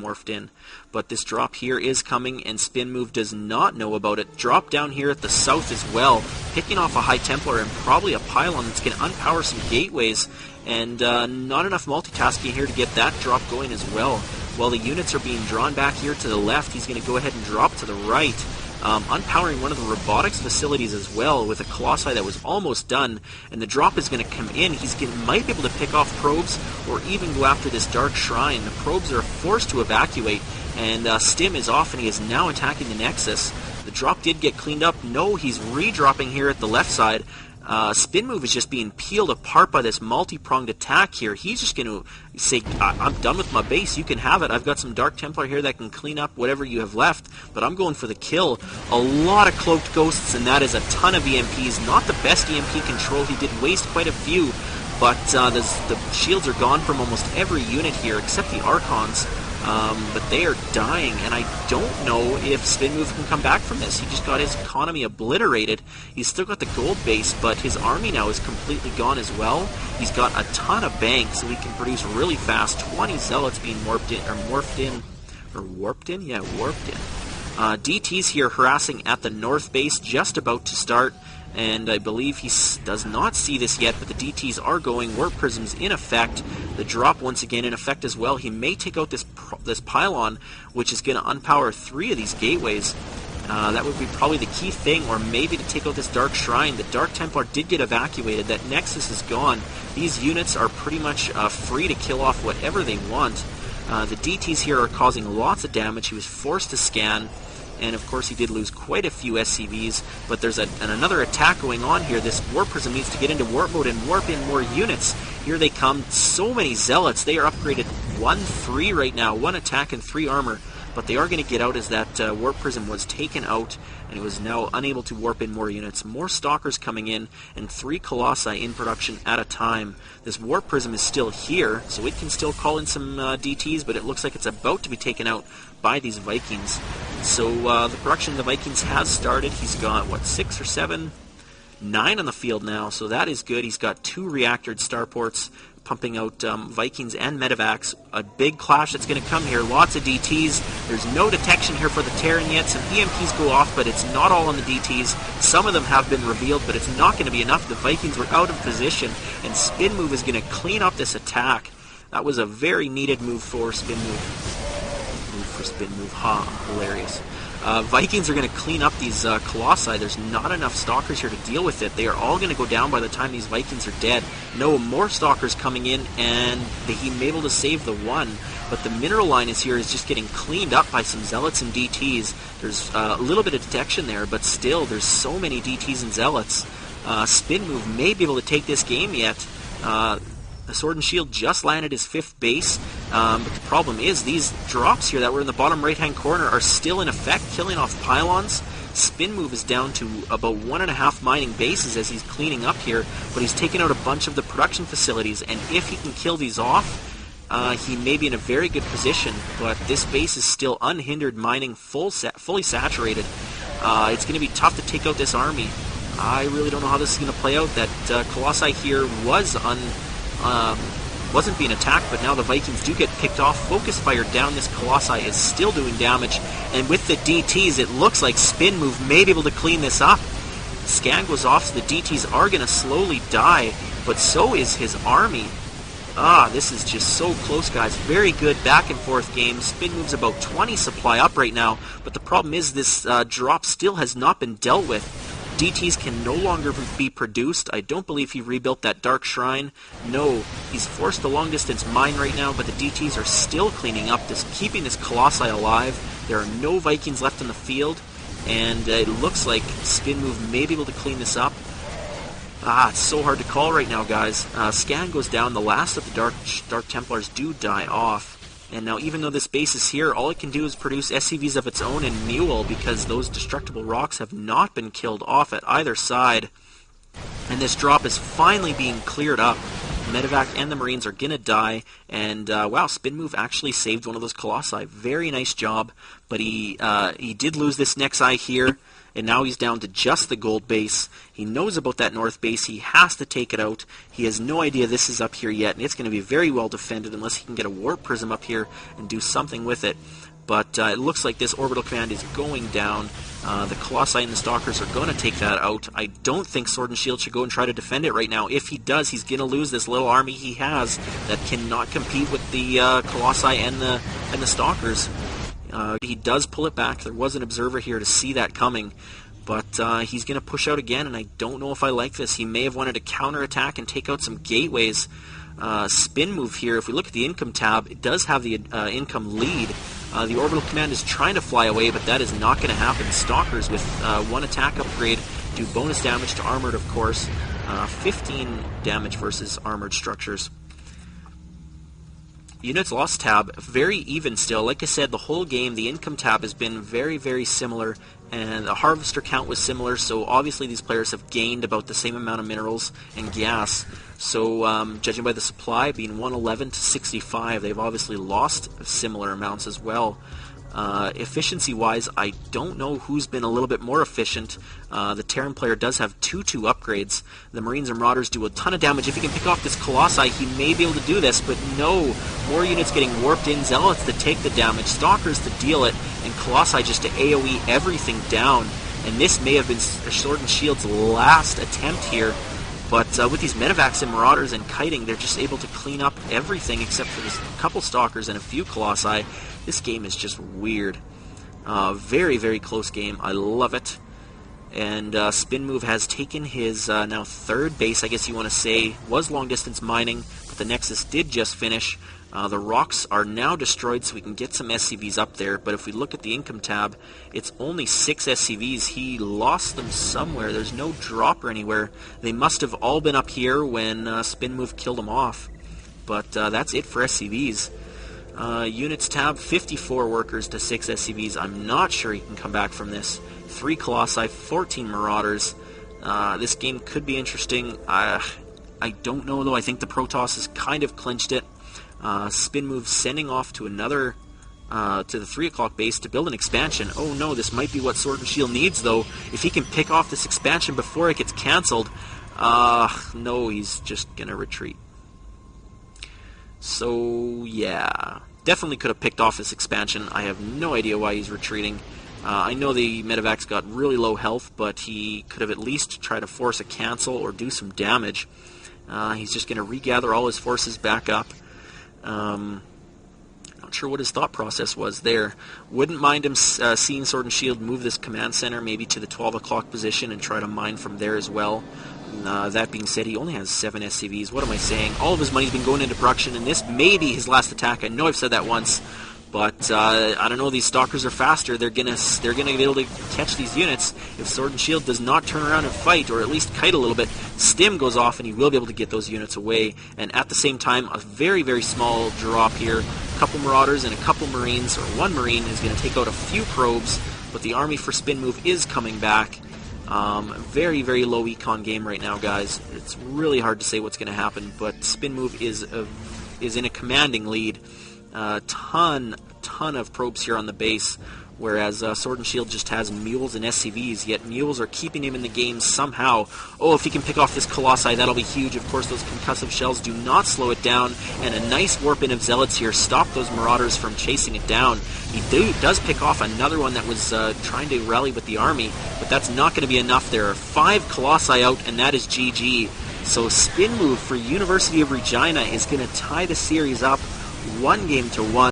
morphed in. But this drop here is coming, and Spinmove does not know about it. Drop down here at the south as well, picking off a High Templar and probably a pylon that's going to unpower some gateways, and not enough multitasking here to get that drop going as well. While the units are being drawn back here to the left, he's going to go ahead and drop to the right, unpowering one of the robotics facilities as well with a Colossi that was almost done, and the drop is going to come in. Might be able to pick off probes or even go after this Dark Shrine. The probes are forced to evacuate, and Stim is off and he is now attacking the Nexus. The drop did get cleaned up. No, he's redropping here at the left side. Spinmove is just being peeled apart by this multi-pronged attack here. He's just going to say, I'm done with my base, you can have it. I've got some Dark Templar here that can clean up whatever you have left, but I'm going for the kill. A lot of Cloaked Ghosts, and that is a ton of EMPs. Not the best EMP control. He did waste quite a few, but the shields are gone from almost every unit here except the Archons. But they are dying, and I don't know if Spinmove can come back from this. He just got his economy obliterated. He's still got the gold base, but his army now is completely gone as well. He's got a ton of banks, so he can produce really fast. 20 zealots being warped in. DT's here harassing at the north base, just about to start. And I believe he does not see this yet, but the DTs are going. Warp Prism's in effect. The drop once again in effect as well. He may take out this pylon, which is going to unpower 3 of these gateways. That would be probably the key thing, or maybe to take out this Dark Shrine. The Dark Templar did get evacuated. That Nexus is gone. These units are pretty much free to kill off whatever they want. The DTs here are causing lots of damage. He was forced to scan. And of course he did lose quite a few SCVs, but there's another attack going on here. This Warp Prism needs to get into warp mode and warp in more units. Here they come. So many Zealots. They are upgraded 1-3 right now. 1 attack and 3 armor. But they are going to get out as that Warp Prism was taken out, and it was now unable to warp in more units. More Stalkers coming in, and 3 Colossi in production at a time. This Warp Prism is still here, so it can still call in some DTs, but it looks like it's about to be taken out by these Vikings. So the production of the Vikings has started. He's got, 6 or 7? 9 on the field now, so that is good. He's got 2 reactored starports, pumping out Vikings and Medivacs. A big clash that's going to come here. Lots of DTs. There's no detection here for the Terran yet. Some EMPs go off, but it's not all on the DTs. Some of them have been revealed, but it's not going to be enough. The Vikings were out of position, and Spinmove is going to clean up this attack. That was a very needed move for Spinmove. Hilarious. Vikings are going to clean up these Colossi. There's not enough Stalkers here to deal with it. They are all going to go down by the time these Vikings are dead. No more Stalkers coming in, and he may be able to save the one. But the mineral line is just getting cleaned up by some Zealots and DTs. There's a little bit of detection there, but still, there's so many DTs and Zealots. Spinmove may be able to take this game yet. The Sword and Shield just landed his 5th base, but the problem is these drops here that were in the bottom right-hand corner are still in effect, killing off pylons. Spinmove is down to about 1.5 mining bases as he's cleaning up here, but he's taken out a bunch of the production facilities, and if he can kill these off, he may be in a very good position, but this base is still unhindered mining, fully saturated. It's going to be tough to take out this army. I really don't know how this is going to play out. That Colossi here wasn't being attacked, but now the Vikings do get picked off. Focus fire down. This Colossi is still doing damage, and with the DTs, it looks like Spinmove may be able to clean this up. Scan goes off, so the DTs are going to slowly die, but so is his army. This is just so close, guys. Very good back and forth game. Spinmove's about 20 supply up right now, but the problem is this drop still has not been dealt with. DTs can no longer be produced. I don't believe he rebuilt that Dark Shrine. No, he's forced the long distance mine right now, but the DTs are still cleaning up this, keeping this Colossi alive. There are no Vikings left in the field, and it looks like Spinmove may be able to clean this up. It's so hard to call right now, guys. Scan goes down. The last of the Dark Templars do die off. And now, even though this base is here, all it can do is produce SCVs of its own and Mule, because those destructible rocks have not been killed off at either side. And this drop is finally being cleared up. Medevac and the Marines are going to die, and wow, Spinmove actually saved one of those Colossi. Very nice job, but he did lose this next eye here, and now he's down to just the gold base. He knows about that north base. He has to take it out. He has no idea this is up here yet, and it's going to be very well defended unless he can get a warp prism up here and do something with it. But it looks like this orbital command is going down. The Colossi and the Stalkers are going to take that out. I don't think Sword and Shield should go and try to defend it right now. If he does, he's going to lose this little army he has that cannot compete with the Colossi and the Stalkers. He does pull it back. There was an observer here to see that coming. But he's going to push out again, and I don't know if I like this. He may have wanted to counterattack and take out some gateways. Spinmove here, if we look at the income tab, it does have the income lead. The orbital command is trying to fly away, but that is not going to happen. Stalkers with one attack upgrade do bonus damage to armored, of course. 15 damage versus armored structures. Units lost tab, very even still. Like I said, the whole game, the income tab has been very, very similar, and the harvester count was similar, so obviously these players have gained about the same amount of minerals and gas. So judging by the supply being 111 to 65, they've obviously lost similar amounts as well. Efficiency-wise, I don't know who's been a little bit more efficient. The Terran player does have 2-2 upgrades. The Marines and Marauders do a ton of damage. If he can pick off this Colossi, he may be able to do this, but no. More units getting warped in. Zealots to take the damage, Stalkers to deal it, and Colossi just to AoE everything down. And this may have been Sword and Shield's last attempt here. But with these Medevacs and Marauders and kiting, they're just able to clean up everything except for this couple Stalkers and a few Colossi. This game is just weird. Very, very close game. I love it. And Spinmove has taken his now third base, I guess you want to say. Was long-distance mining, but the Nexus did just finish. The rocks are now destroyed, so we can get some SCVs up there. But if we look at the income tab, it's only 6 SCVs. He lost them somewhere. There's no dropper anywhere. They must have all been up here when Spinmove killed them off. But that's it for SCVs. Units tab, 54 workers to 6 SCVs. I'm not sure he can come back from this. 3 Colossi, 14 Marauders. This game could be interesting. I don't know, though. I think the Protoss has kind of clinched it. Spinmove sending off to another, to the 3 o'clock base to build an expansion. Oh no, this might be what Sword and Shield needs, though. If he can pick off this expansion before it gets cancelled. No, he's just gonna retreat. So, yeah. Definitely could have picked off this expansion. I have no idea why he's retreating. I know the Medevac's got really low health, but he could have at least tried to force a cancel or do some damage. He's just going to regather all his forces back up. Not sure what his thought process was there. Wouldn't mind him seeing Sword and Shield move this command center maybe to the 12 o'clock position and try to mine from there as well. That being said, he only has 7 SCVs. What am I saying? All of his money's been going into production, and this may be his last attack. I know I've said that once, but I don't know. These Stalkers are faster. They're gonna be able to catch these units. If Sword and Shield does not turn around and fight, or at least kite a little bit, Stim goes off, and he will be able to get those units away. And at the same time, a very, very small drop here. A couple Marauders and a couple Marines, or 1 Marine is going to take out a few probes, but the army for Spinmove is coming back. Very, very low econ game right now, guys. It's really hard to say what's going to happen, but Spinmove is in a commanding lead. Ton of probes here on the base, whereas Sword and Shield just has mules and SCVs, yet mules are keeping him in the game somehow. Oh, if he can pick off this Colossi, that'll be huge. Of course, those concussive shells do not slow it down, and a nice warp in of Zealots here stop those Marauders from chasing it down. He does pick off another one that was trying to rally with the army, but that's not going to be enough. There are 5 Colossi out, and that is GG. So Spinmove for University of Regina is going to tie the series up 1-1.